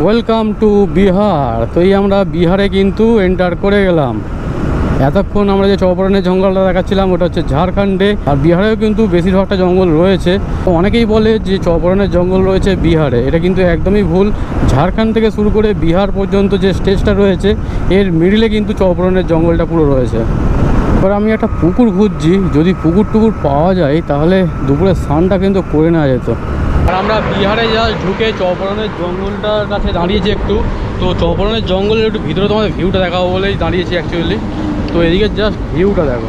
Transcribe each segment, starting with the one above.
Welcome to Bihar. তো এই আমরা বিহারে কিন্তু এন্টার করে গেলাম। এতক্ষণ আমরা যে চৌপারনের জঙ্গলটা দেখাচ্ছিলাম ওটা হচ্ছে ঝাড়খণ্ডে, আর বিহারেও কিন্তু বেশিরভাগটা জঙ্গল রয়েছে। তো অনেকেই বলে যে চৌপারনের জঙ্গল রয়েছে বিহারে, এটা কিন্তু একদমই ভুল। ঝাড়খণ্ড থেকে শুরু করে বিহার পর্যন্ত যে স্টেজটা রয়েছে এর মিডিলে কিন্তু চৌপারনের জঙ্গলটা পুরো রয়েছে। এবার আমি একটা পুকুর খুঁজছি, যদি পুকুর টুকুর পাওয়া যায় তাহলে দুপুরে স্নানটা কিন্তু করে নেওয়া যেত। আর আমরা বিহারে যা ঢুকে চৌপারনের জঙ্গলটার কাছে দাঁড়িয়েছি একটু। তো চৌপারনের জঙ্গলের একটু ভিতরে তোমাদের ভিউটা দেখাবো বলেই দাঁড়িয়েছি অ্যাকচুয়ালি। তো এদিকে জাস্ট ভিউটা দেখো,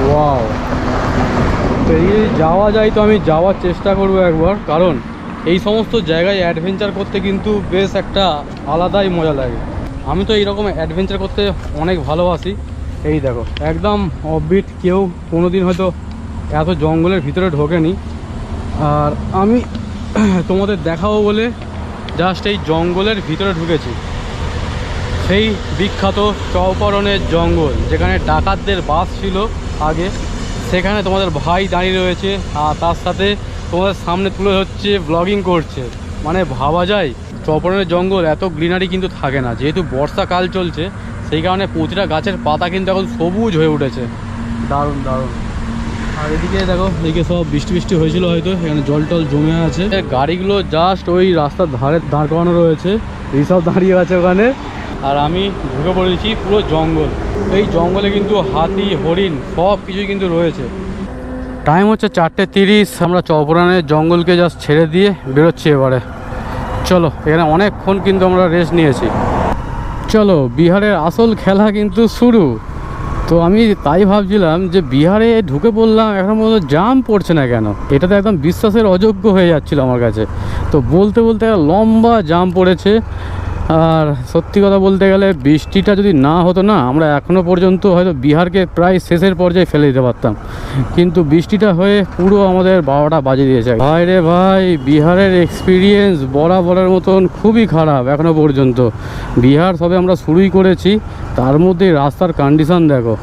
ওয়াও। তো এদিকে যাওয়া যায় তো আমি যাওয়ার চেষ্টা করবো একবার, কারণ এই সমস্ত জায়গায় অ্যাডভেঞ্চার করতে কিন্তু বেশ একটা আলাদাই মজা লাগে। আমি তো এইরকম অ্যাডভেঞ্চার করতে অনেক ভালোবাসি। এই দেখো একদম অফবিট, কেউ কোনো দিন হয়তো এত জঙ্গলের ভিতরে ঢোকেনি। আর আমি তোমাদের দেখাবো বলে জাস্ট এই জঙ্গলের ভিতরে ঢুকেছি, সেই বিখ্যাত চৌপারনের জঙ্গল যেখানে ডাকাতদের বাস ছিল আগে। সেখানে তোমাদের ভাই দাঁড়িয়ে রয়েছে, আর তার সাথে তোমাদের সামনে তুলে হচ্ছে, ব্লগিং করছে। মানে ভাবা যায় চৌপারনের জঙ্গল এত গ্রিনারি কিন্তু থাকে না, যেহেতু বর্ষাকাল চলছে সেই কারণে প্রতিটা গাছের পাতা কিন্তু এখন সবুজ হয়ে উঠেছে। দারুণ দারুণ। আর এদিকে দেখো, এদিকে সব বৃষ্টি বৃষ্টি হয়েছিল হয়তো, এখানে জল টল জমে আছে। গাড়িগুলো জাস্ট ওই রাস্তার ধারে দাঁড় করানো রয়েছে, এইসব দাঁড়িয়ে আছে ওখানে। আর আমি ঢুকে পড়েছি পুরো জঙ্গল। এই জঙ্গলে কিন্তু হাতি, হরিণ সব কিছুই কিন্তু রয়েছে। টাইম হচ্ছে 4:30। আমরা চৌপারনের জঙ্গলকে জাস্ট ছেড়ে দিয়ে বেরোচ্ছি এবারে। চলো, এখানে অনেকক্ষণ কিন্তু আমরা রেস্ট নিয়েছি। চলো, বিহারের আসল খেলা কিন্তু শুরু। তো আমি তাই ভাবছিলাম যে বিহারে ঢুকে পড়লাম, এখন পর্যন্ত জাম পড়ছে না কেন, এটা তো একদম বিশ্বাসের অযোগ্য হয়ে যাচ্ছিল আমার কাছে। তো বলতে বলতে লম্বা জাম পড়েছে। আর সত্যি কথা বলতে গেলে বৃষ্টিটা যদি না হতো না, আমরা এখনও পর্যন্ত হয়তো বিহারকে প্রায় শেষের পর্যায়ে ফেলে দিতে পারতাম। কিন্তু বৃষ্টিটা হয়ে পুরো আমাদের 12টা বাজিয়ে দিয়েছে। ভাই রে ভাই, বিহারের এক্সপিরিয়েন্স বরাবরের মতন খুবই খারাপ এখনও পর্যন্ত। বিহার সবে আমরা শুরুই করেছি, তার মধ্যে রাস্তার কন্ডিশন দেখো।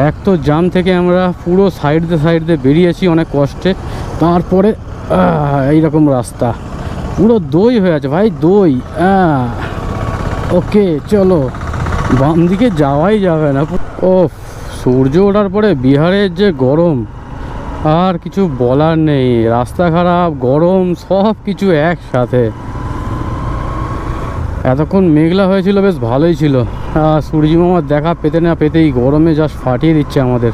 এক তো জাম থেকে আমরা পুরো সাইড দিয়ে বেরিয়েছি অনেক কষ্টে, তারপরে এইরকম রাস্তা পুরো দই হয়ে আছে ভাই, দই। ওকে চলো, বাম দিকে যাওয়াই যাবে না। ও, সূর্য ওঠার পরে বিহারের যে গরম, আর কিছু বলার নেই। রাস্তা খারাপ, গরম, সব কিছু একসাথে। এতক্ষণ মেঘলা হয়েছিল, বেশ ভালোই ছিল। সূর্য মামার দেখা পেতে না পেতেই গরমে জাস্ট ফাটিয়ে দিচ্ছে আমাদের।